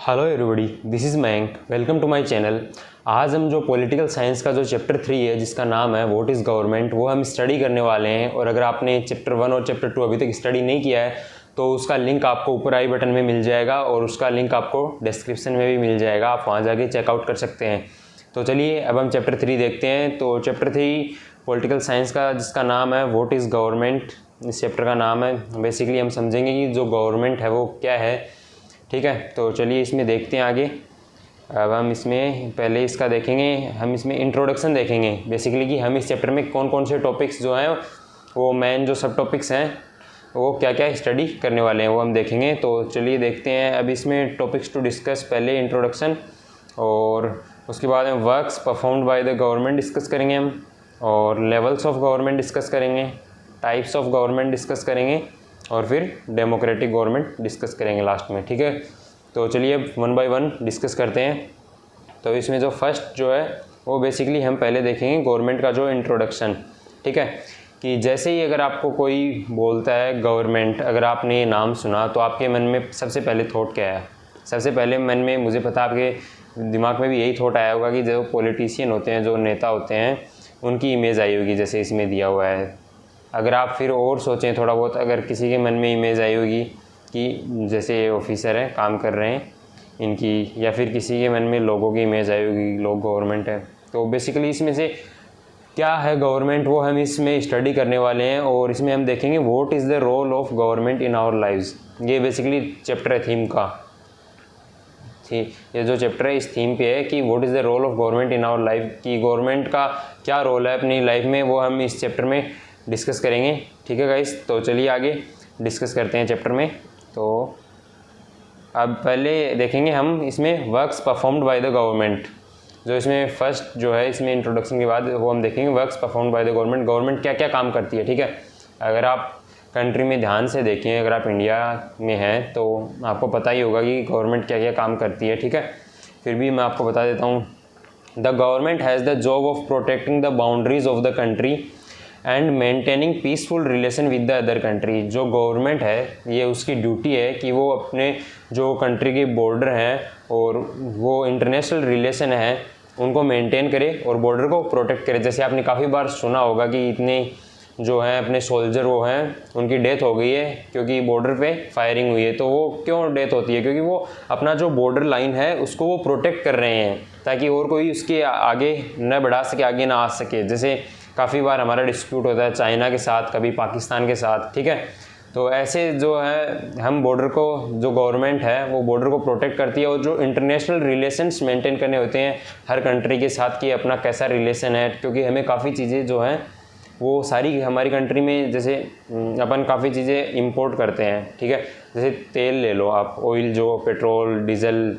Hello everybody, this is Mayank. Welcome to my channel. आज हम जो पॉलिटिकल साइंस का जो चैप्टर 3 है जिसका नाम है व्हाट इज़ गवर्नमेंट, वो हम स्टडी करने वाले हैं। और अगर आपने चैप्टर 1 और चैप्टर 2 अभी तक स्टडी नहीं किया है तो उसका लिंक आपको ऊपर आई बटन में मिल जाएगा और उसका लिंक आपको डिस्क्रिप्शन में भी मिल जाएगा, आप वहाँ जाके चेकआउट कर सकते हैं। तो चलिए अब हम चैप्टर 3 देखते हैं। तो चैप्टर 3 पॉलिटिकल साइंस का जिसका नाम है व्हाट इज़ गवर्नमेंट, इस चैप्टर का नाम है। बेसिकली हम समझेंगे कि जो गवर्नमेंट है वो क्या है, ठीक है। तो चलिए इसमें देखते हैं आगे। अब हम इसमें पहले इसका देखेंगे, हम इसमें इंट्रोडक्शन देखेंगे बेसिकली कि हम इस चैप्टर में कौन कौन से टॉपिक्स जो हैं वो मेन जो सब टॉपिक्स हैं वो क्या क्या स्टडी करने वाले हैं वो हम देखेंगे। तो चलिए देखते हैं। अब इसमें टॉपिक्स टू डिस्कस, पहले इंट्रोडक्शन और उसके बाद में works performed by the government discuss करेंगे हम, और लेवल्स ऑफ गवर्नमेंट डिस्कस करेंगे, टाइप्स ऑफ गवर्नमेंट डिस्कस करेंगे और फिर डेमोक्रेटिक गवर्नमेंट डिस्कस करेंगे लास्ट में, ठीक है। तो चलिए अब 1 बाय 1 डिस्कस करते हैं। तो इसमें जो फर्स्ट जो है वो बेसिकली हम पहले देखेंगे गवर्नमेंट का जो इंट्रोडक्शन, ठीक है। कि जैसे ही अगर आपको कोई बोलता है गवर्नमेंट, अगर आपने ये नाम सुना तो आपके मन में सबसे पहले थॉट क्या है? सबसे पहले मन में, मुझे पता आपके दिमाग में भी यही थॉट आया होगा कि जो पॉलिटिशियन होते हैं, जो नेता होते हैं, उनकी इमेज आई होगी जैसे इसमें दिया हुआ है। अगर आप फिर और सोचें थोड़ा बहुत, अगर किसी के मन में इमेज आई होगी कि जैसे ऑफिसर हैं, काम कर रहे हैं इनकी, या फिर किसी के मन में लोगों की इमेज आई होगी, लोग गवर्नमेंट है। तो बेसिकली इसमें से क्या है गवर्नमेंट वो हम इसमें स्टडी करने वाले हैं। और इसमें हम देखेंगे what is the role of government in our lives. ये बेसिकली चैप्टर है थीम का, ठीक। ये जो चैप्टर है इस थीम पे है कि what is the role of government in our life, कि गवर्नमेंट का क्या रोल है अपनी लाइफ में, वो हम इस चैप्टर में डिस्कस करेंगे, ठीक है गाइस। तो चलिए आगे डिस्कस करते हैं चैप्टर में। तो अब पहले देखेंगे हम इसमें works performed by the government. जो इसमें फर्स्ट जो है इसमें इंट्रोडक्शन के बाद वो हम देखेंगे works performed by the government, government क्या क्या काम करती है, ठीक है। अगर आप कंट्री में ध्यान से देखें, अगर आप इंडिया में हैं तो आपको पता ही होगा कि गवर्नमेंट क्या क्या काम करती है, ठीक है। फिर भी मैं आपको बता देता हूँ। The government has the job of protecting the boundaries of the country and maintaining peaceful relation with the other country. जो गवर्नमेंट है ये उसकी ड्यूटी है कि वो अपने जो कंट्री के बॉर्डर हैं और वो इंटरनेशनल रिलेशन है उनको मेंटेन करे और बॉर्डर को प्रोटेक्ट करे। जैसे आपने काफ़ी बार सुना होगा कि इतने जो हैं अपने सोल्जर वो हैं उनकी डेथ हो गई है क्योंकि बॉर्डर पे फायरिंग हुई है। तो वो क्यों डेथ होती है? क्योंकि वो अपना जो बॉर्डर लाइन है उसको वो प्रोटेक्ट कर रहे हैं ताकि और कोई उसके आगे न बढ़ा सके, आगे ना आ सके। जैसे काफ़ी बार हमारा डिस्प्यूट होता है चाइना के साथ, कभी पाकिस्तान के साथ, ठीक है। तो ऐसे जो है हम बॉर्डर को, जो गवर्नमेंट है वो बॉर्डर को प्रोटेक्ट करती है और जो इंटरनेशनल रिलेशंस मेंटेन करने होते हैं हर कंट्री के साथ कि अपना कैसा रिलेशन है। क्योंकि हमें काफ़ी चीज़ें जो हैं वो सारी हमारी कंट्री में, जैसे अपन काफ़ी चीज़ें इंपोर्ट करते हैं, ठीक है। जैसे तेल ले लो आप, ऑयल, जो पेट्रोल डीजल,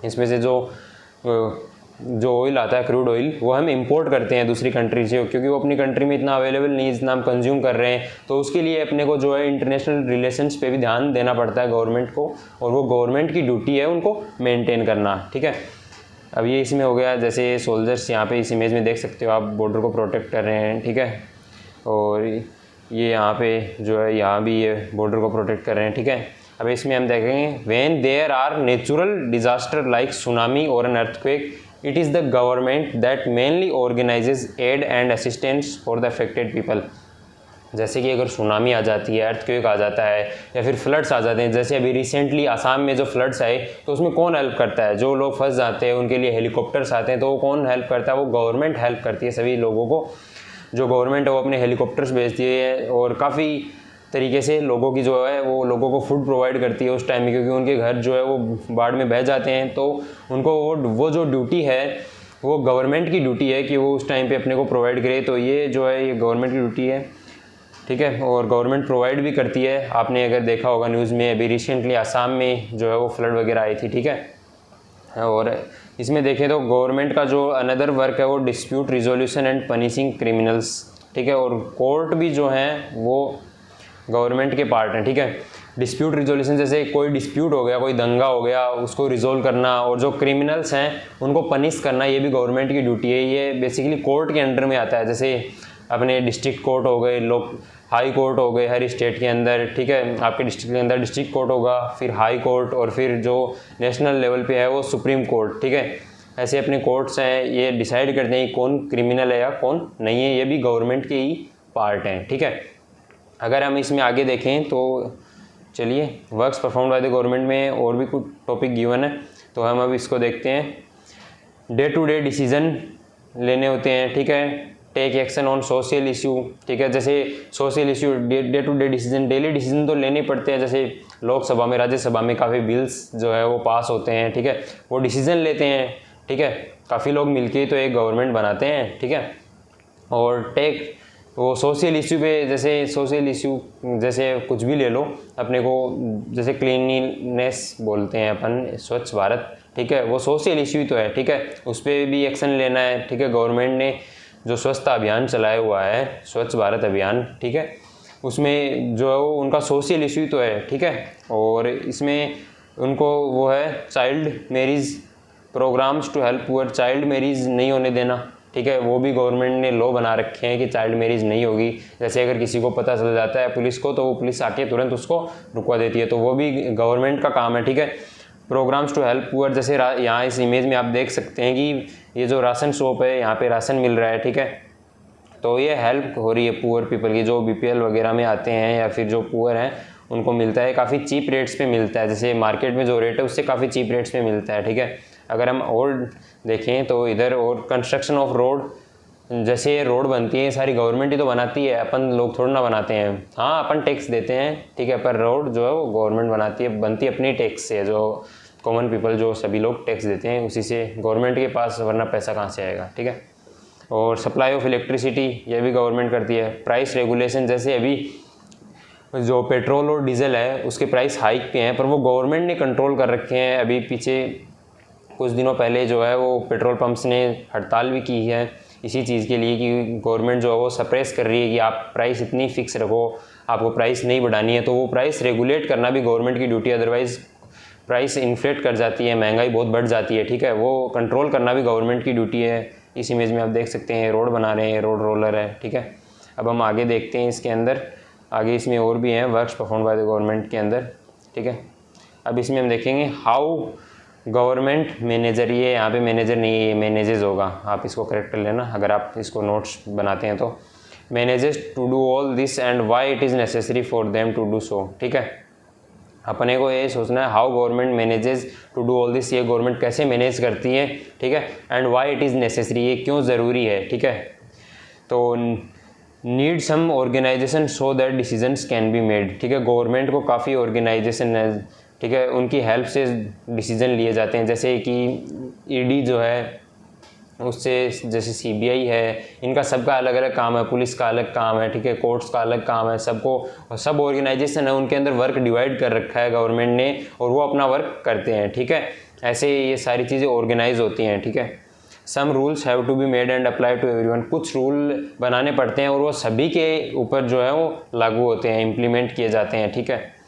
इसमें से जो ऑयल आता है क्रूड ऑयल, वो हम इंपोर्ट करते हैं दूसरी कंट्री से क्योंकि वो अपनी कंट्री में इतना अवेलेबल नहीं है जितना हम कंज्यूम कर रहे हैं। तो उसके लिए अपने को जो है इंटरनेशनल रिलेशंस पे भी ध्यान देना पड़ता है गवर्नमेंट को, और वो गवर्नमेंट की ड्यूटी है उनको मेंटेन करना, ठीक है। अब ये इसमें हो गया, जैसे सोल्जर्स यहाँ पे इस इमेज में देख सकते हो आप, बॉर्डर को प्रोटेक्ट कर रहे हैं, ठीक है। और ये यहाँ पे जो है यहाँ भी ये बॉर्डर को प्रोटेक्ट कर रहे हैं, ठीक है। अब इसमें हम देखेंगे when there are natural disaster like tsunami और an earthquake, it is the government that mainly organizes aid and assistance for the affected people. जैसे कि अगर सुनामी आ जाती है, अर्थक्वेक आ जाता है, या फिर फ्लड्स आ जाते हैं, जैसे अभी रिसेंटली आसाम में जो फ्लड्स आए, तो उसमें कौन हेल्प करता है? जो लोग फंस जाते हैं उनके लिए हेलीकॉप्टर्स आते हैं, तो वो कौन हेल्प करता है? वो गवर्नमेंट हेल्प करती है सभी लोगों को। जो गवर्नमेंट है वो अपने हेलीकॉप्टर्स भेजती है और काफ़ी तरीके से लोगों की जो है वो लोगों को फूड प्रोवाइड करती है उस टाइम में, क्योंकि उनके घर जो है वो बाढ़ में बह जाते हैं। तो उनको वो जो ड्यूटी है वो गवर्नमेंट की ड्यूटी है कि वो उस टाइम पे अपने को प्रोवाइड करे। तो ये जो है ये गवर्नमेंट की ड्यूटी है, ठीक है। और गवर्नमेंट प्रोवाइड भी करती है। आपने अगर देखा होगा न्यूज़ में, अभी रिसेंटली आसाम में जो है वो फ्लड वगैरह आई थी, ठीक है। और इसमें देखें तो गवर्नमेंट का जो अनदर वर्क है वो dispute resolution and punishing criminals, ठीक है। और कोर्ट भी जो हैं वो गवर्नमेंट के पार्ट हैं, ठीक है। डिस्प्यूट रिजोल्यूशन, जैसे कोई डिस्प्यूट हो गया, कोई दंगा हो गया, उसको रिजोल्व करना, और जो क्रिमिनल्स हैं उनको पनिश करना, ये भी गवर्नमेंट की ड्यूटी है। ये बेसिकली कोर्ट के अंडर में आता है। जैसे अपने डिस्ट्रिक्ट कोर्ट हो गए, लोग हाई कोर्ट हो गए हर स्टेट के अंदर, ठीक है। आपके डिस्ट्रिक्ट के अंदर डिस्ट्रिक्ट कोर्ट होगा, फिर हाई कोर्ट, और फिर जो नेशनल लेवल पे है वो सुप्रीम कोर्ट, ठीक है। ऐसे अपने कोर्ट्स हैं, ये डिसाइड करते हैं कौन क्रिमिनल है या कौन नहीं है, ये भी गवर्नमेंट के ही पार्ट हैं, ठीक है। अगर हम इसमें आगे देखें तो चलिए, works perform by the government में और भी कुछ टॉपिक गिवन है, तो हम अब इसको देखते हैं। डे टू डे डिसीजन लेने होते हैं, ठीक है। Take action on social issue, ठीक है। जैसे social issue, day to day decision, daily decision तो लेने पड़ते हैं। जैसे लोकसभा में, राज्यसभा में काफ़ी बिल्स जो है वो पास होते हैं, ठीक है, वो डिसीजन लेते हैं, ठीक है। काफ़ी लोग मिलके तो एक गवर्नमेंट बनाते हैं, ठीक है। और टेक वो सोशल इशू पे, जैसे सोशल इशू जैसे कुछ भी ले लो, अपने को जैसे क्लीनिनेस बोलते हैं अपन, स्वच्छ भारत, ठीक है, वो सोशल इशू तो है, ठीक है। उस पर भी एक्शन लेना है, ठीक है। गवर्नमेंट ने जो स्वच्छता अभियान चलाया हुआ है, स्वच्छ भारत अभियान, ठीक है, उसमें जो है वो उनका सोशल इशू तो है, ठीक है। और इसमें उनको वो है child marriage programs to help poor, child marriage नहीं होने देना, ठीक है। वो भी गवर्नमेंट ने लॉ बना रखे हैं कि चाइल्ड मैरिज नहीं होगी। जैसे अगर किसी को पता चल जाता है पुलिस को, तो वो पुलिस आके तुरंत उसको रुकवा देती है, तो वो भी गवर्नमेंट का काम है, ठीक है। प्रोग्राम्स टू हेल्प पुअर, जैसे यहाँ इस इमेज में आप देख सकते हैं कि ये जो राशन शॉप है, यहाँ पे राशन मिल रहा है, ठीक है। तो ये हेल्प हो रही है पुअर पीपल की, जो बीपीएल वगैरह में आते हैं या फिर जो पुअर हैं उनको मिलता है, काफ़ी चीप रेट्स पे मिलता है। जैसे मार्केट में जो रेट है उससे काफ़ी चीप रेट्स पे मिलता है, ठीक है। अगर हम और देखें तो इधर और कंस्ट्रक्शन ऑफ रोड, जैसे रोड बनती है सारी गवर्नमेंट ही तो बनाती है, अपन लोग थोड़ा ना बनाते हैं। हाँ, अपन टैक्स देते हैं, ठीक है, पर रोड जो है वो गवर्नमेंट बनाती है, बनती है अपनी टैक्स से, जो कॉमन पीपल जो सभी लोग टैक्स देते हैं उसी से गवर्नमेंट के पास, वरना पैसा कहाँ से आएगा, ठीक है। और सप्लाई ऑफ इलेक्ट्रिसिटी, ये भी गवर्नमेंट करती है। प्राइस रेगुलेशन, जैसे अभी जो पेट्रोल और डीजल है उसके प्राइस हाइक पे हैं, पर वो गवर्नमेंट ने कंट्रोल कर रखे हैं। अभी पीछे कुछ दिनों पहले जो है वो पेट्रोल पंप्स ने हड़ताल भी की है इसी चीज़ के लिए कि गवर्नमेंट जो है वो सप्रेस कर रही है कि आप प्राइस इतनी फिक्स रखो, आपको प्राइस नहीं बढ़ानी है। तो वो प्राइस रेगुलेट करना भी गवर्नमेंट की ड्यूटी है, अदरवाइज़ प्राइस इन्फ्लेट कर जाती है, महंगाई बहुत बढ़ जाती है, ठीक है। वो कंट्रोल करना भी गवर्नमेंट की ड्यूटी है। इस इमेज में आप देख सकते हैं रोड बना रहे हैं, रोड रोलर है, ठीक है। अब हम आगे देखते हैं इसके अंदर, आगे इसमें और भी हैं works perform by the government के अंदर, ठीक है। अब इसमें हम देखेंगे हाउ गवर्नमेंट मैनेजर, ये यहाँ पे मैनेजर नहीं है, ये मैनेजेस होगा, आप इसको करेक्ट कर लेना अगर आप इसको नोट्स बनाते हैं तो। Manages to do all this and why it is necessary for them to do so, ठीक है। अपने को ये सोचना है how government manages to do all this, ये गवर्नमेंट कैसे मैनेज करती है, ठीक है। And why it is necessary, ये क्यों ज़रूरी है, ठीक है। तो need some organisation so that decisions can be made, ठीक है। गवर्नमेंट को काफ़ी ऑर्गेनाइजेशन है, ठीक है, उनकी हेल्प से डिसीजन लिए जाते हैं। जैसे कि ईडी जो है उससे, जैसे सीबीआई है, इनका सबका अलग अलग काम है, पुलिस का अलग काम है, ठीक है, कोर्ट्स का अलग काम है, सबको सब ऑर्गेनाइजेशन है उनके अंदर वर्क डिवाइड कर रखा है गवर्नमेंट ने, और वो अपना वर्क करते हैं, ठीक है। ऐसे ये सारी चीज़ें ऑर्गेनाइज होती हैं, ठीक है। Some rules have to be made and apply to everyone, कुछ रूल बनाने पड़ते हैं और वो सभी के ऊपर जो है वो लागू होते हैं, इम्प्लीमेंट किए जाते हैं, ठीक है।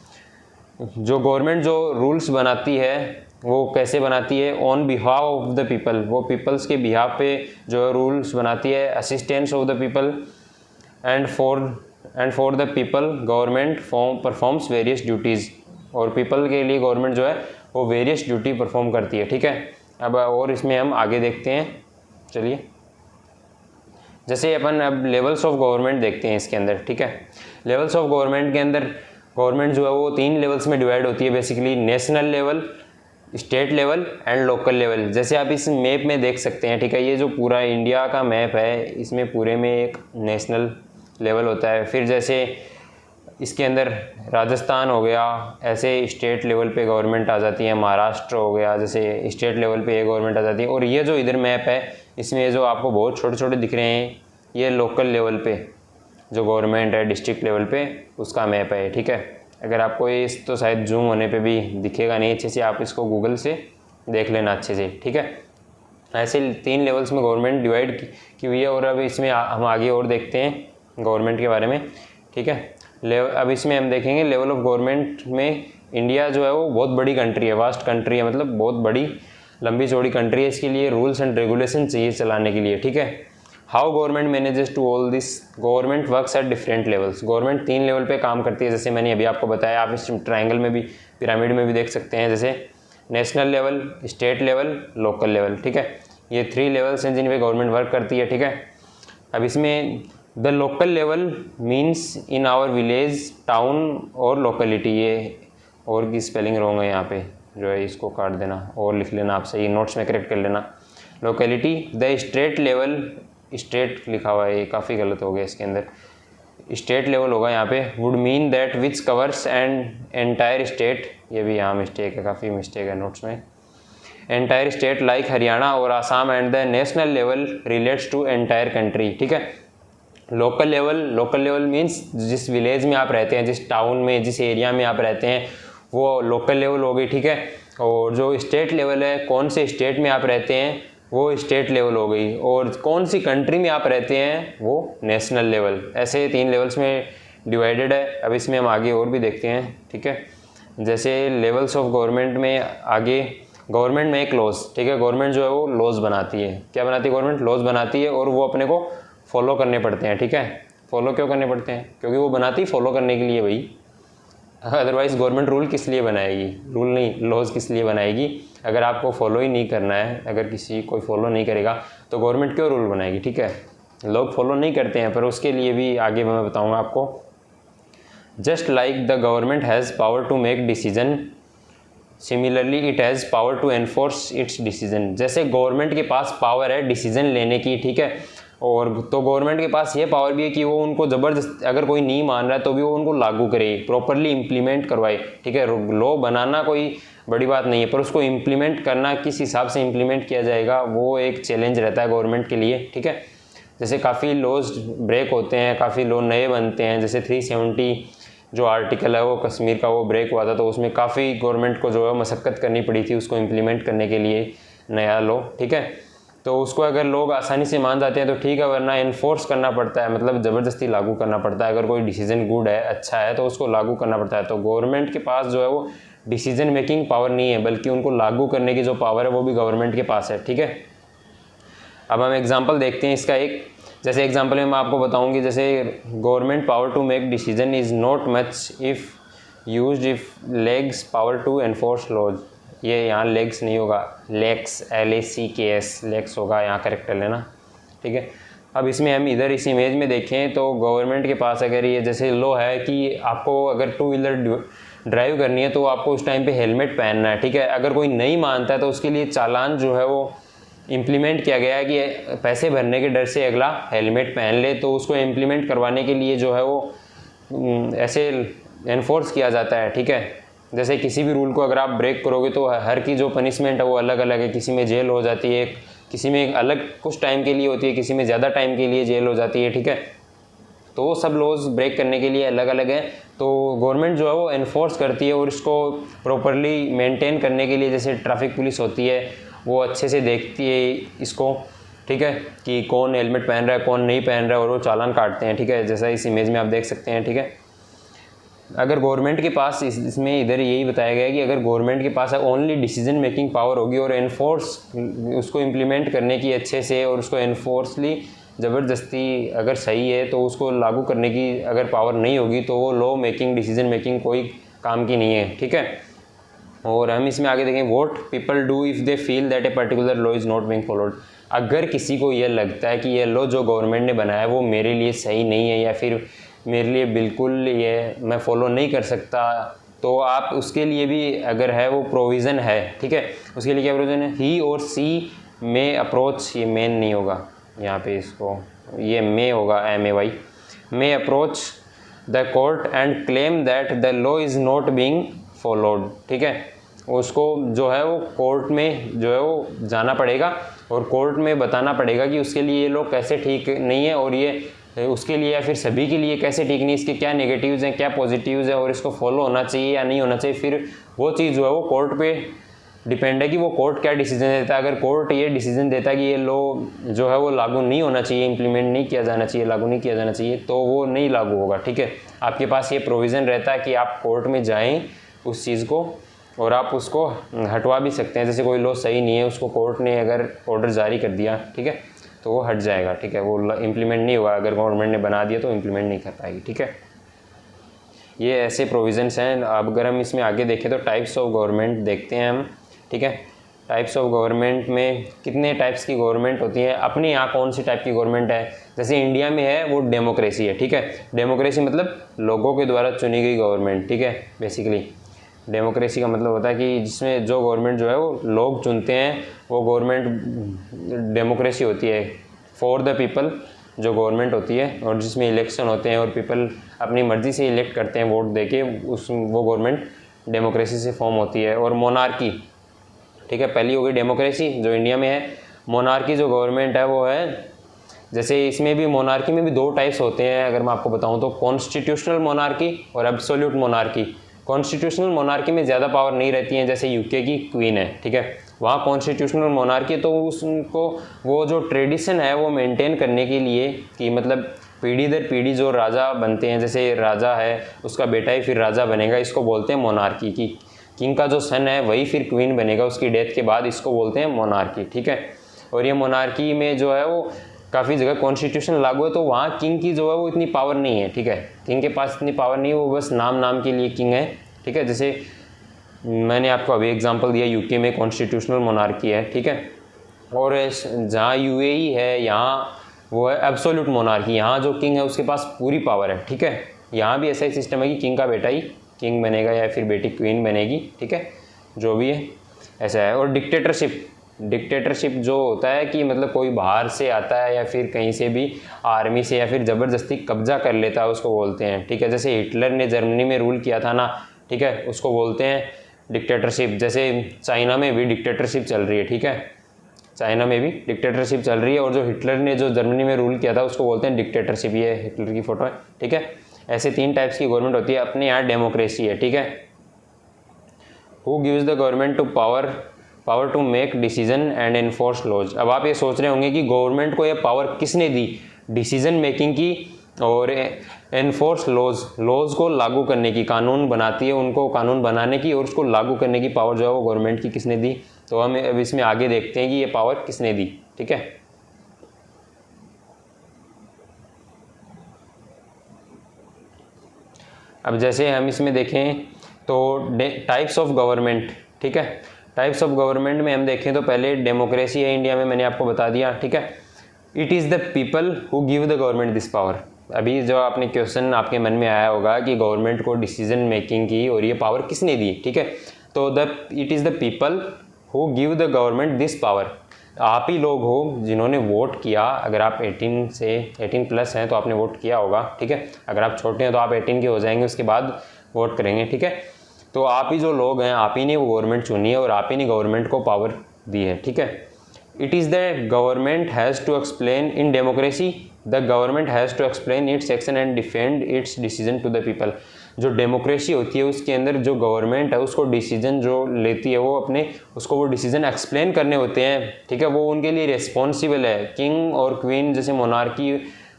जो गवर्नमेंट जो रूल्स बनाती है वो कैसे बनाती है, on behalf of the people, वो पीपल्स के बिहाफ पे जो रूल्स बनाती है, assistance of the people and for the people government performs various duties, और पीपल के लिए गवर्नमेंट जो है वो वेरियस ड्यूटी परफॉर्म करती है, ठीक है। अब और इसमें हम आगे देखते हैं, चलिए। जैसे अपन अब लेवल्स ऑफ गवर्नमेंट देखते हैं इसके अंदर, ठीक है। लेवल्स ऑफ गवर्नमेंट के अंदर गवर्नमेंट जो है वो 3 लेवल्स में डिवाइड होती है basically, national level, state level and local level. जैसे आप इस मैप में देख सकते हैं, ठीक है, ये जो पूरा इंडिया का मैप है इसमें पूरे में एक नेशनल लेवल होता है। फिर जैसे इसके अंदर राजस्थान हो गया, ऐसे स्टेट लेवल पे गवर्नमेंट आ जाती है, महाराष्ट्र हो गया, जैसे स्टेट लेवल पे ये गवर्नमेंट आ जाती है। और ये जो इधर मैप है इसमें जो आपको बहुत छोटे छोटे दिख रहे हैं, ये लोकल लेवल पे जो गवर्नमेंट है, डिस्ट्रिक्ट लेवल पे उसका मैप है, ठीक है। अगर आपको ये इस तो शायद जूम होने पे भी दिखेगा नहीं अच्छे से, आप इसको गूगल से देख लेना अच्छे से, ठीक है। ऐसे 3 लेवल्स में गवर्नमेंट डिवाइड की हुई है। और अब इसमें हम आगे और देखते हैं गवर्नमेंट के बारे में, ठीक है। अब इसमें हम देखेंगे लेवल ऑफ गवर्नमेंट में इंडिया जो है वो बहुत बड़ी कंट्री है, वास्ट कंट्री है, मतलब बहुत बड़ी लंबी चौड़ी कंट्री है। इसके लिए रूल्स एंड रेगुलेशन चाहिए चलाने के लिए, ठीक है। How government manages to all this, government works at different levels, government 3 level पे काम करती है, जैसे मैंने अभी आपको बताया, आप इस ट्रायंगल में भी, पिरामिड में भी देख सकते हैं, जैसे national level, state level, local level, ठीक है। ये 3 लेवल्स हैं जिन पे गवर्नमेंट वर्क करती है, ठीक है। अब इसमें the local level means in our village, town और लोकेलिटी, ये और की स्पेलिंग रॉन्ग है यहाँ पे, जो है इसको काट देना और लिख लेना, आप सही नोट्स में करेक्ट कर लेना। Locality, the state level, state लिखा हुआ है, ये काफ़ी गलत हो गया इसके अंदर, स्टेट लेवल होगा यहाँ पे, would mean that which covers and entire state, ये भी यहाँ मिस्टेक है, काफ़ी मिस्टेक है नोट्स में, एंटायर स्टेट लाइक हरियाणा और Assam, and the national level relates to entire country, ठीक है। लोकल लेवल मीन्स जिस विलेज में आप रहते हैं, जिस टाउन में, जिस एरिया में आप रहते हैं, वो लोकल लेवल हो गई, ठीक है। और जो स्टेट लेवल है, कौन से स्टेट में आप रहते हैं, वो स्टेट लेवल हो गई, और कौन सी कंट्री में आप रहते हैं, वो नेशनल लेवल। ऐसे 3 लेवल्स में डिवाइडेड है। अब इसमें हम आगे और भी देखते हैं, ठीक है। जैसे लेवल्स ऑफ गवर्नमेंट में आगे, गवर्नमेंट में एक लॉज, ठीक है, गवर्नमेंट जो है वो लॉज बनाती है, क्या बनाती है, गवर्नमेंट लॉज बनाती है, और वो अपने को फॉलो करने पड़ते हैं, ठीक है। फॉलो क्यों करने पड़ते हैं, क्योंकि वो बनाती फॉलो करने के लिए भाई, अदरवाइज गवर्नमेंट रूल किस लिए बनाएगी, रूल नहीं, लॉज किस लिए बनाएगी, अगर आपको फॉलो ही नहीं करना है, अगर कोई फॉलो नहीं करेगा तो गवर्नमेंट क्यों रूल बनाएगी, ठीक है। लोग फॉलो नहीं करते हैं, पर उसके लिए भी आगे मैं बताऊंगा आपको। Just like the government has power to make decision, similarly it has power to enforce its decision, जैसे गवर्नमेंट के पास पावर है डिसीजन लेने की, ठीक है, और तो गवर्नमेंट के पास ये पावर भी है कि वो उनको ज़बरदस्त, अगर कोई नहीं मान रहा है तो भी वो उनको लागू करे, प्रॉपरली इम्प्लीमेंट करवाए, ठीक है। लॉ बनाना कोई बड़ी बात नहीं है, पर उसको इम्प्लीमेंट करना, किस हिसाब से इम्प्लीमेंट किया जाएगा, वो एक चैलेंज रहता है गवर्नमेंट के लिए, ठीक है। जैसे काफ़ी लॉज ब्रेक होते हैं, काफ़ी लॉ नए बनते हैं, जैसे 370 जो आर्टिकल है वो कश्मीर का, वो ब्रेक हुआ था, तो उसमें काफ़ी गवर्नमेंट को जो है मशक्क़त करनी पड़ी थी उसको इम्प्लीमेंट करने के लिए, नया लॉ, ठीक है। तो उसको अगर लोग आसानी से मान जाते हैं तो ठीक है, वरना इन्फोर्स करना पड़ता है, मतलब ज़बरदस्ती लागू करना पड़ता है। अगर कोई डिसीजन गुड है, अच्छा है, तो उसको लागू करना पड़ता है। तो गवर्नमेंट के पास जो है वो डिसीजन मेकिंग पावर नहीं है, बल्कि उनको लागू करने की जो पावर है वो भी गवर्नमेंट के पास है, ठीक है। अब हम एग्जाम्पल देखते हैं इसका एक, जैसे एग्जाम्पल में मैं आपको बताऊँगी, जैसे government power to make decision is not much of use if lacks power to enforce laws, ये यहाँ लेग्स नहीं होगा, लेक्स, LACKS, लेक्स होगा, यहाँ करेक्ट कर लेना, ठीक है। अब इसमें हम इधर इस इमेज में देखें तो गवर्नमेंट के पास अगर ये जैसे लॉ है कि आपको अगर 2 व्हीलर ड्राइव करनी है तो आपको उस टाइम पे हेलमेट पहनना है, ठीक है। अगर कोई नहीं मानता है तो उसके लिए चालान जो है वो इम्प्लीमेंट किया गया है कि पैसे भरने के डर से अगला हेलमेट पहन ले, तो उसको इम्प्लीमेंट करवाने के लिए जो है वो ऐसे एनफोर्स किया जाता है, ठीक है। जैसे किसी भी रूल को अगर आप ब्रेक करोगे तो हर की जो पनिशमेंट है वो अलग अलग है, किसी में जेल हो जाती है, किसी में एक अलग कुछ टाइम के लिए होती है, किसी में ज़्यादा टाइम के लिए जेल हो जाती है, ठीक है। तो वो सब लॉज ब्रेक करने के लिए अलग अलग हैं, तो गवर्नमेंट जो है वो एनफोर्स करती है, और इसको प्रॉपरली मेंटेन करने के लिए जैसे ट्रैफिक पुलिस होती है वो अच्छे से देखती है इसको, ठीक है, कि कौन हेलमेट पहन रहा है, कौन नहीं पहन रहा है, और वो चालान काटते हैं, ठीक है, जैसा इस इमेज में आप देख सकते हैं, ठीक है। अगर गवर्नमेंट के पास इसमें इधर यही बताया गया है कि अगर गवर्नमेंट के पास ओनली डिसीजन मेकिंग पावर होगी और एनफोर्स उसको इम्प्लीमेंट करने की अच्छे से, और उसको एनफोर्सली ज़बरदस्ती अगर सही है तो उसको लागू करने की अगर पावर नहीं होगी तो वो लॉ मेकिंग, डिसीजन मेकिंग कोई काम की नहीं है, ठीक है। और हम इसमें आगे देखें, what people do if they feel that a particular law is not being followed, अगर किसी को यह लगता है कि यह लॉ जो गवर्नमेंट ने बनाया है वो मेरे लिए सही नहीं है, या फिर मेरे लिए बिल्कुल ये मैं फॉलो नहीं कर सकता, तो आप उसके लिए भी अगर है वो प्रोविज़न है, ठीक है। उसके लिए क्या प्रोविज़न है, ही और सी में अप्रोच, ये मेन नहीं होगा यहाँ पे, इसको ये मे होगा, MAY, may approach the court and claim that the law is not being followed, ठीक है। उसको जो है वो कोर्ट में जो है वो जाना पड़ेगा और कोर्ट में बताना पड़ेगा कि उसके लिए ये लॉ कैसे ठीक नहीं है, और ये उसके लिए या फिर सभी के लिए कैसे ठीक नहीं, इसके क्या नेगेटिव्स हैं, क्या पॉजिटिव्स हैं, और इसको फॉलो होना चाहिए या नहीं होना चाहिए। फिर वो चीज़ जो है वो कोर्ट पे डिपेंड है कि वो कोर्ट क्या डिसीजन देता है। अगर कोर्ट ये डिसीजन देता है कि ये लॉ जो है वो लागू नहीं होना चाहिए, इंप्लीमेंट नहीं किया जाना चाहिए, लागू नहीं किया जाना चाहिए, तो वो नहीं लागू होगा, ठीक है। आपके पास ये प्रोविज़न रहता है कि आप कोर्ट में जाएँ उस चीज़ को, और आप उसको हटवा भी सकते हैं। जैसे कोई लॉ सही नहीं है, उसको कोर्ट ने अगर ऑर्डर जारी कर दिया, ठीक है, तो वो हट जाएगा, ठीक है, वो इम्प्लीमेंट नहीं होगा। अगर गवर्नमेंट ने बना दिया तो इम्प्लीमेंट नहीं कर पाएगी, ठीक है। ये ऐसे प्रोविजंस हैं। अब अगर हम इसमें आगे देखें तो टाइप्स ऑफ गवर्नमेंट देखते हैं हम, ठीक है। टाइप्स ऑफ गवर्नमेंट में कितने टाइप्स की गवर्नमेंट होती है, अपने यहाँ कौन सी टाइप की गवर्नमेंट है। जैसे इंडिया में है वो डेमोक्रेसी है, ठीक है। डेमोक्रेसी मतलब लोगों के द्वारा चुनी गई गवर्नमेंट, ठीक है। बेसिकली डेमोक्रेसी का मतलब होता है कि जिसमें जो गवर्नमेंट जो है वो लोग चुनते हैं, वो गवर्नमेंट डेमोक्रेसी होती है। फॉर द पीपल जो गवर्नमेंट होती है, और जिसमें इलेक्शन होते हैं और पीपल अपनी मर्ज़ी से इलेक्ट करते हैं वोट देके, वो गवर्नमेंट डेमोक्रेसी से फॉर्म होती है। और मोनार्की, ठीक है, पहली हो गई डेमोक्रेसी जो इंडिया में है। मोनार्की जो गवर्नमेंट है वो है, जैसे इसमें भी मोनार्की में भी दो टाइप्स होते हैं अगर मैं आपको बताऊं तो, कॉन्स्टिट्यूशनल मोनार्की और एब्सोल्यूट मोनार्की। कॉन्स्टिट्यूशनल मोनार्की में ज़्यादा पावर नहीं रहती है, जैसे यूके की क्वीन है, ठीक है। वहाँ कॉन्स्टिट्यूशनल मोनार्की, तो उसको वो जो ट्रेडिशन है वो मेंटेन करने के लिए कि मतलब पीढ़ी दर पीढ़ी जो राजा बनते हैं, जैसे राजा है उसका बेटा ही फिर राजा बनेगा, इसको बोलते हैं मोनार्की। की किंग का जो सन है वही फिर क्वीन बनेगा उसकी डेथ के बाद, इसको बोलते हैं मोनार्की, ठीक है। और ये मोनार्की में जो है वो काफ़ी जगह कॉन्स्टिट्यूशन लागू है, तो वहाँ किंग की जो है वो इतनी पावर नहीं है, ठीक है। किंग के पास इतनी पावर नहीं है, वो बस नाम के लिए किंग है, ठीक है। जैसे मैंने आपको अभी एग्जांपल दिया, यूके में कॉन्स्टिट्यूशनल मोनार्की है, ठीक है। और जहाँ यूएई है यहाँ वो है एब्सोल्यूट मोनार्की, यहाँ जो किंग है उसके पास पूरी पावर है, ठीक है। यहाँ भी ऐसा ही सिस्टम है कि किंग का बेटा ही किंग बनेगा या फिर बेटी क्वीन बनेगी, ठीक है, जो भी है ऐसा है। और डिक्टेटरशिप जो होता है कि मतलब कोई बाहर से आता है या फिर कहीं से भी आर्मी से या फिर ज़बरदस्ती कब्जा कर लेता है, उसको बोलते हैं, ठीक है। जैसे हिटलर ने जर्मनी में रूल किया था ना, ठीक है, उसको बोलते हैं डिक्टेटरशिप। जैसे चाइना में भी डिक्टेटरशिप चल रही है, ठीक है, चाइना में भी डिक्टेटरशिप चल रही है। और जो हिटलर ने जो जर्मनी में रूल किया था उसको बोलते हैं डिक्टेटरशिप। ये हिटलर की फ़ोटो है, ठीक है। ऐसे 3 टाइप्स की गवर्नमेंट होती है। अपने यहाँ डेमोक्रेसी है, ठीक है। Who gives the government to power to make decision and enforce laws. अब आप ये सोच रहे होंगे कि गवर्नमेंट को ये पावर किसने दी, डिसीजन मेकिंग की और एनफोर्स लॉज को लागू करने की, कानून बनाती है उनको कानून बनाने की और उसको लागू करने की पावर जो है वो गवर्नमेंट की किसने दी। तो हम अब इसमें आगे देखते हैं कि ये पावर किसने दी, ठीक है। अब जैसे हम इसमें देखें तो टाइप्स ऑफ गवर्नमेंट, ठीक है। टाइप्स ऑफ गवर्नमेंट में हम देखें तो पहले डेमोक्रेसी है इंडिया में, मैंने आपको बता दिया, ठीक है। It is the people who give the government this power. अभी जो आपने क्वेश्चन आपके मन में आया होगा कि गवर्नमेंट को डिसीजन मेकिंग की और ये पावर किसने दी, ठीक है। तो it is the people who give the government this power. आप ही लोग हो जिन्होंने वोट किया। अगर आप 18 प्लस हैं तो आपने वोट किया होगा, ठीक है। अगर आप छोटे हैं तो आप 18 के हो जाएंगे, उसके बाद वोट करेंगे, ठीक है। तो आप ही जो लोग हैं, आप ही ने वो गवर्नमेंट चुनी है और आप ही ने गवर्नमेंट को पावर दी है, ठीक है। It is the government has to explain in democracy the government has to explain its action and defend its decision to the people. जो डेमोक्रेसी होती है उसके अंदर जो गवर्नमेंट है उसको डिसीजन जो लेती है वो उसको वो डिसीजन एक्सप्लेन करने होते हैं, ठीक है। वो उनके लिए रिस्पॉन्सिबल है। किंग और क्वीन जैसे मोनार्की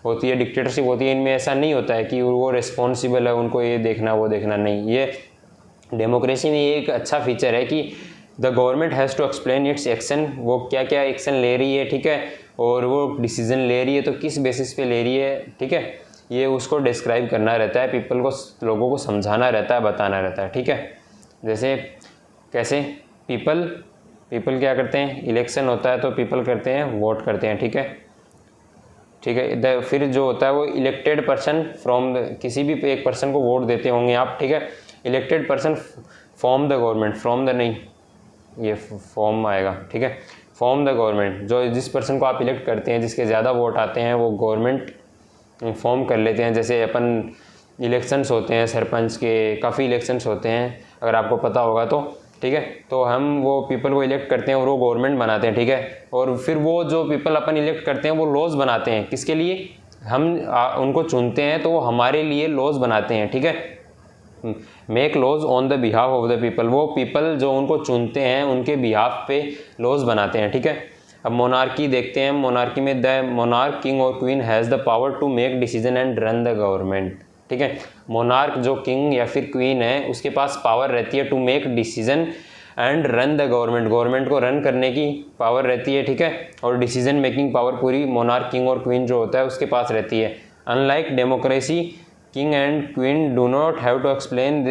होती है, डिक्टेटरशिप होती है, इनमें ऐसा नहीं होता है कि वो रिस्पॉन्सिबल है, उनको ये देखना वो देखना, नहीं। ये डेमोक्रेसी में एक अच्छा फीचर है कि the government has to explain its action, वो क्या क्या एक्शन ले रही है, ठीक है, और वो डिसीजन ले रही है तो किस बेसिस पे ले रही है, ठीक है। ये उसको डिस्क्राइब करना रहता है, पीपल को, लोगों को समझाना रहता है, बताना रहता है, ठीक है। जैसे कैसे पीपल क्या करते हैं, इलेक्शन होता है तो पीपल करते हैं, वोट करते हैं, ठीक है, ठीक है। फिर जो होता है वो इलेक्टेड पर्सन फ्रॉम किसी भी एक पर्सन को वोट देते होंगे आप, ठीक है। Elected person form the government, from the नहीं, ये फॉर्म आएगा, ठीक है। फॉर्म द गवर्नमेंट, जो जिस पर्सन को आप इलेक्ट करते हैं, जिसके ज़्यादा वोट आते हैं वो गवर्नमेंट फॉर्म कर लेते हैं। जैसे अपन इलेक्शंस होते हैं सरपंच के, काफ़ी इलेक्शंस होते हैं अगर आपको पता होगा तो, ठीक है। तो हम वो पीपल को इलेक्ट करते हैं और वो गवर्नमेंट बनाते हैं, ठीक है। और फिर वो जो पीपल अपन इलेक्ट करते हैं वो लॉज बनाते हैं, किसके लिए, हम उनको चुनते हैं तो वो हमारे लिए लॉज बनाते हैं, ठीक है। Make laws on the behalf of the people, वो पीपल जो उनको चुनते हैं उनके बिहाफ पे लॉज बनाते हैं, ठीक है। अब मोनार्की देखते हैं। मोनार्की में द मोनार्क किंग और queen has the power to make decision and run the government, ठीक है। मोनार्क जो किंग या फिर क्वीन है उसके पास पावर रहती है to make decision and run the government, government को रन करने की पावर रहती है, ठीक है, और डिसीजन मेकिंग पावर पूरी मोनार्क, किंग और क्वीन जो होता है उसके पास रहती है। Unlike democracy, king and queen do not have to explain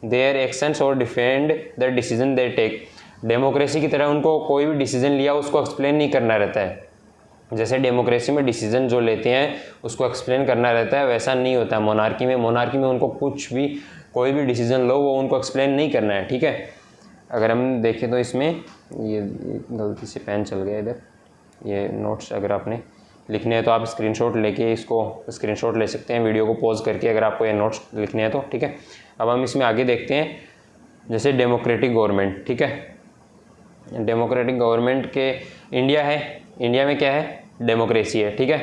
their actions और defend the decision they take. Democracy की तरह उनको कोई भी डिसीजन लिया उसको एक्सप्लेन नहीं करना रहता है। जैसे डेमोक्रेसी में डिसीजन जो लेते हैं उसको एक्सप्लेन करना रहता है, वैसा नहीं होता है मोनार्की में। मोनार्की में उनको कुछ भी, कोई भी डिसीजन लो वो उनको एक्सप्लेन नहीं करना है, ठीक है। अगर हम देखें तो इसमें ये गलती से पेन चल गया इधर, ये नोट्स अगर आपने लिखने हैं तो आप स्क्रीनशॉट लेके इसको स्क्रीनशॉट ले सकते हैं, वीडियो को पॉज करके, अगर आपको ये नोट्स लिखने हैं तो, ठीक है। अब हम इसमें आगे देखते हैं, जैसे डेमोक्रेटिक गवर्नमेंट, ठीक है। डेमोक्रेटिक गवर्नमेंट के इंडिया है, इंडिया में क्या है, डेमोक्रेसी है, ठीक है।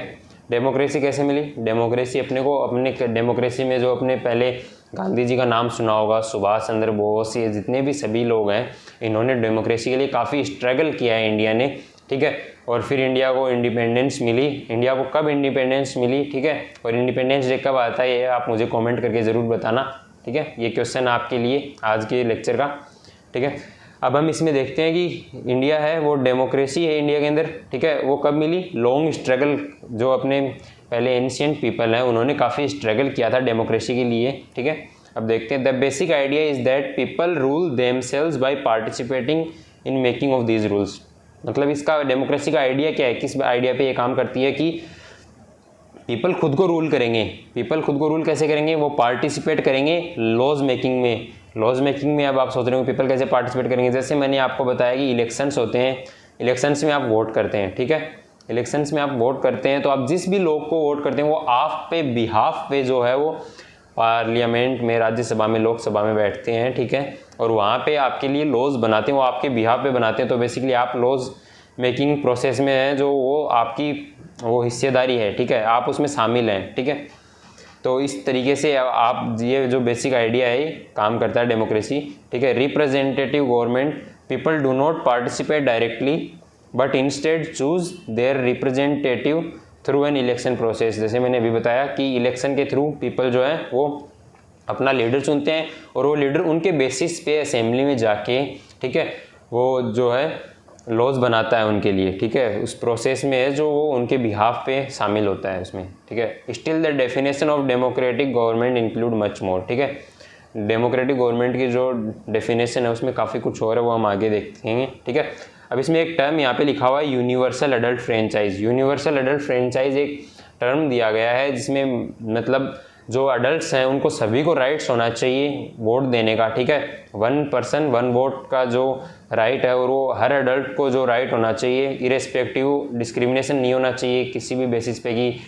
डेमोक्रेसी कैसे मिली, डेमोक्रेसी अपने को, अपने डेमोक्रेसी में जो अपने पहले गांधी जी का नाम सुना होगा, सुभाष चंद्र बोस, ये जितने भी सभी लोग हैं, इन्होंने डेमोक्रेसी के लिए काफ़ी स्ट्रगल किया है इंडिया ने, ठीक है। और फिर इंडिया को इंडिपेंडेंस मिली। इंडिया को कब इंडिपेंडेंस मिली, ठीक है, और इंडिपेंडेंस डे कब आता है ये आप मुझे कमेंट करके ज़रूर बताना, ठीक है। ये क्वेश्चन आपके लिए आज के लेक्चर का, ठीक है। अब हम इसमें देखते हैं कि इंडिया है वो डेमोक्रेसी है इंडिया के अंदर, ठीक है। वो कब मिली, लॉन्ग स्ट्रगल, जो अपने पहले एंशिएंट पीपल हैं उन्होंने काफ़ी स्ट्रगल किया था डेमोक्रेसी के लिए, ठीक है। अब देखते हैं, the basic idea is that people rule themselves by participating in making of these rules. मतलब इसका डेमोक्रेसी का आइडिया क्या है, किस आइडिया पे ये काम करती है कि पीपल खुद को रूल करेंगे। पीपल खुद को रूल कैसे करेंगे, वो पार्टिसिपेट करेंगे लॉज मेकिंग में। लॉज मेकिंग में अब आप सोच रहे हो पीपल कैसे पार्टिसिपेट करेंगे, जैसे मैंने आपको बताया कि इलेक्शंस होते हैं, इलेक्शंस में आप वोट करते हैं, ठीक है। इलेक्शंस में आप वोट करते हैं तो आप जिस भी लोग को वोट करते हैं वो आप पे बिहाफ पे जो है वो पार्लियामेंट में, राज्यसभा में, लोकसभा में बैठते हैं, ठीक है, और वहाँ पे आपके लिए लॉज बनाते हैं, वो आपके बिहाफ पे बनाते हैं। तो बेसिकली आप लॉज मेकिंग प्रोसेस में हैं, जो वो आपकी वो हिस्सेदारी है, ठीक है, आप उसमें शामिल हैं, ठीक है। तो इस तरीके से आप, ये जो बेसिक आइडिया है काम करता है डेमोक्रेसी, ठीक है। Representative government, people do not participate directly but instead choose their representative through an election process. जैसे मैंने अभी बताया कि इलेक्शन के थ्रू पीपल जो है वो अपना लीडर चुनते हैं और वो लीडर उनके बेसिस पे असेंबली में जाके, ठीक है, वो जो है लॉज बनाता है उनके लिए, ठीक है। उस प्रोसेस में है जो वो उनके बिहाफ पे शामिल होता है उसमें, ठीक है। Still the definition of democratic government include much more, ठीक है। डेमोक्रेटिक गवर्नमेंट की जो डेफिनेशन है उसमें काफ़ी कुछ और है, वो हम आगे देखेंगे, ठीक है। अब इसमें एक टर्म यहाँ पे लिखा हुआ है universal adult franchise. Universal adult franchise एक टर्म दिया गया है जिसमें मतलब जो अडल्ट्स हैं उनको सभी को राइट्स होना चाहिए वोट देने का, ठीक है। 1 पर्सन 1 वोट का जो राइट है और वो हर अडल्ट को जो राइट होना चाहिए, इरेस्पेक्टिव, डिस्क्रिमिनेशन नहीं होना चाहिए किसी भी बेसिस पे कि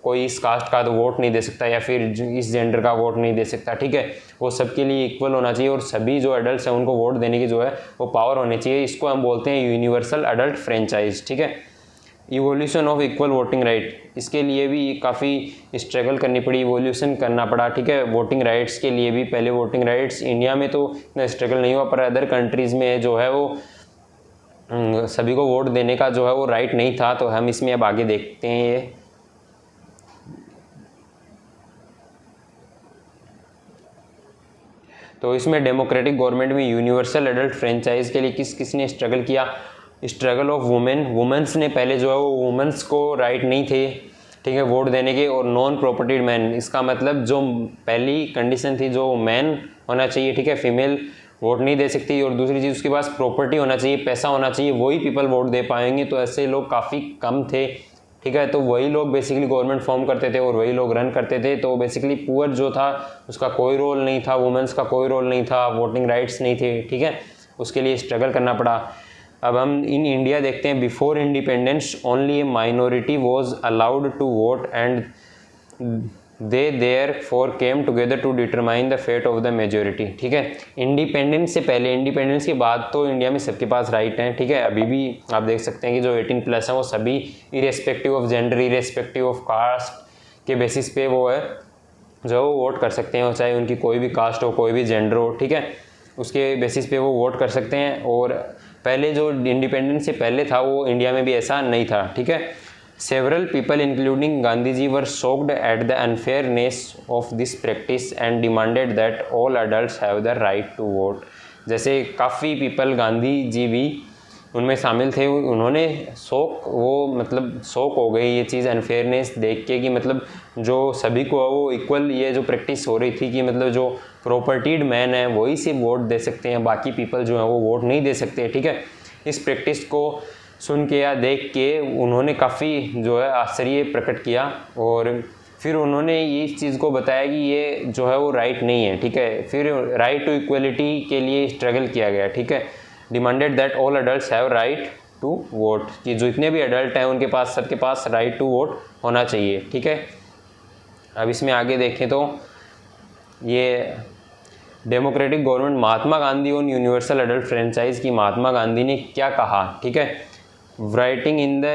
कोई इस कास्ट का तो वोट नहीं दे सकता या फिर इस जेंडर का वोट नहीं दे सकता, ठीक है। वो सबके लिए इक्वल होना चाहिए और सभी जो अडल्ट्स हैं उनको वोट देने की जो है वो पावर होनी चाहिए। इसको हम बोलते हैं यूनिवर्सल अडल्ट फ्रेंचाइज, ठीक है। Evolution of equal voting right, इसके लिए भी काफ़ी स्ट्रगल करनी पड़ी, इवोल्यूशन करना पड़ा, ठीक है। वोटिंग राइट्स के लिए भी पहले वोटिंग राइट्स इंडिया में तो इतना स्ट्रगल नहीं हुआ, पर अदर कंट्रीज़ में जो है वो सभी को वोट देने का जो है वो राइट नहीं था। तो हम इसमें अब आगे देखते हैं ये, तो इसमें डेमोक्रेटिक गवर्नमेंट में यूनिवर्सल एडल्ट फ्रेंचाइज के लिए किस किसने स्ट्रगल किया। स्ट्रगल ऑफ वुमेन, वुमेन्स ने पहले जो है वो वुमेन्स को राइट नहीं थे, ठीक है, वोट देने के। और नॉन प्रॉपर्टीड मैन, इसका मतलब जो पहली कंडीशन थी जो मैन होना चाहिए, ठीक है, फीमेल वोट नहीं दे सकती। और दूसरी चीज़ उसके पास प्रॉपर्टी होना चाहिए, पैसा होना चाहिए, वही पीपल वोट दे पाएंगे। तो ऐसे लोग काफ़ी कम थे, ठीक है। तो वही लोग बेसिकली गवर्नमेंट फॉर्म करते थे और वही लोग रन करते थे। तो बेसिकली पुअर जो था उसका कोई रोल नहीं था, वुमेन्स का कोई रोल नहीं था, वोटिंग राइट्स नहीं थे, ठीक है, उसके लिए स्ट्रगल करना पड़ा। अब हम इन इंडिया देखते हैं, before independence only a minority was allowed to vote and they therefore came together to determine the fate of the majority, ठीक है। इंडिपेंडेंस से पहले, इंडिपेंडेंस के बाद तो इंडिया में सबके पास राइट हैं, ठीक है। अभी भी आप देख सकते हैं कि जो 18+ हैं वो सभी irrespective of gender, irrespective of caste के बेसिस पे वो है जो वोट कर सकते हैं, चाहे उनकी कोई भी कास्ट हो, कोई भी जेंडर हो, ठीक है, उसके बेसिस पे वो वोट कर सकते हैं। और पहले जो इंडिपेंडेंस से पहले था वो इंडिया में भी ऐसा नहीं था, ठीक है। Several people including Gandhiji were shocked at the unfairness of this practice and demanded that all adults have the right to vote. जैसे काफ़ी पीपल, गांधी जी भी उनमें शामिल थे। उन्होंने शौक हो गई ये चीज़ अनफेयरनेस देख के कि मतलब जो सभी को वो इक्वल, ये जो प्रैक्टिस हो रही थी कि मतलब जो प्रॉपर्टीड मैन है वही सिर्फ वोट दे सकते हैं, बाकी पीपल जो है वो वोट नहीं दे सकते। ठीक है, इस प्रैक्टिस को सुन के या देख के उन्होंने काफ़ी जो है आश्चर्य प्रकट किया और फिर उन्होंने इस चीज़ को बताया कि ये जो है वो राइट नहीं है। ठीक है, फिर राइट टू इक्वलिटी के लिए स्ट्रगल किया गया। ठीक है, demanded that all adults have right to vote, कि जो इतने भी अडल्ट हैं उनके पास, सबके पास राइट टू वोट होना चाहिए। ठीक है, अब इसमें आगे देखें तो ये democratic government Mahatma Gandhi on universal adult franchise की महात्मा गांधी ने क्या कहा। ठीक है, writing in the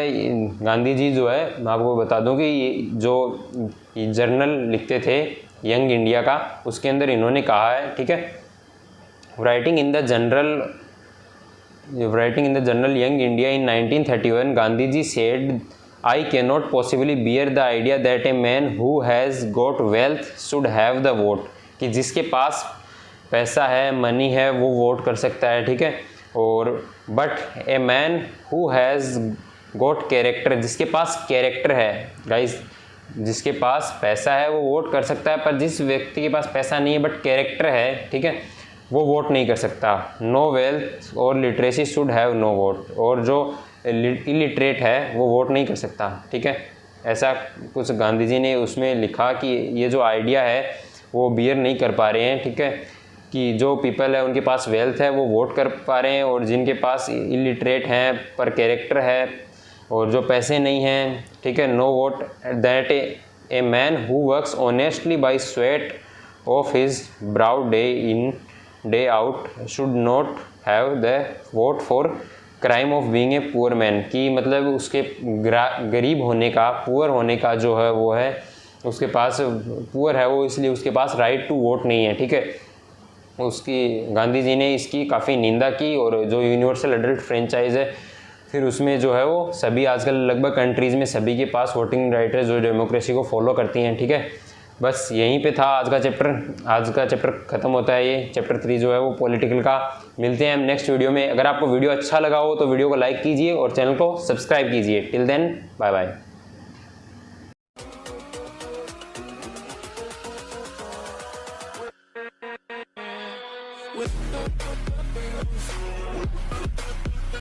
Gandhi ji जो है, मैं आपको बता दूं कि ये जो जर्नल लिखते थे यंग इंडिया का, उसके अंदर इन्होंने कहा है। ठीक है, writing in the journal young India in 1931 Gandhi ji said I can not possibly bear the idea that a man who has got wealth should have the vote, कि जिसके पास पैसा है, मनी है, वो वोट कर सकता है। ठीक है, और but A man who has got character, जिसके पास कैरेक्टर है गाइस, जिसके पास पैसा है वो वोट कर सकता है, पर जिस व्यक्ति के पास पैसा नहीं है बट कैरेक्टर है, ठीक है, वो वोट नहीं कर सकता। नो वेल्थ और literacy should have no vote, और जो इलिटरेट है वो वोट नहीं कर सकता। ठीक है, ऐसा कुछ गांधी जी ने उसमें लिखा कि ये जो आइडिया है वो बियर नहीं कर पा रहे हैं। ठीक है, कि जो पीपल है उनके पास वेल्थ है वो वोट कर पा रहे हैं, और जिनके पास इलिटरेट हैं पर कैरेक्टर है और जो पैसे नहीं हैं, ठीक है, no vote. That a man who works honestly by sweat of his brow day in day out should not have the vote for crime of being a poor man, कि मतलब उसके गरीब होने का, पुअर होने का जो है वो है, उसके पास पुअर है वो, इसलिए उसके पास राइट टू वोट नहीं है। ठीक है, उसकी गांधी जी ने इसकी काफ़ी निंदा की। और जो यूनिवर्सल एडल्ट फ्रेंचाइज है, फिर उसमें जो है वो सभी, आजकल लगभग कंट्रीज़ में सभी के पास वोटिंग राइट है जो डेमोक्रेसी को फॉलो करती हैं। ठीक है, बस यहीं पे था आज का चैप्टर ख़त्म होता है। ये चैप्टर 3 जो है वो पॉलिटिकल का। मिलते हैं हम नेक्स्ट वीडियो में। अगर आपको वीडियो अच्छा लगा हो तो वीडियो को लाइक कीजिए और चैनल को सब्सक्राइब कीजिए। Till then, bye bye.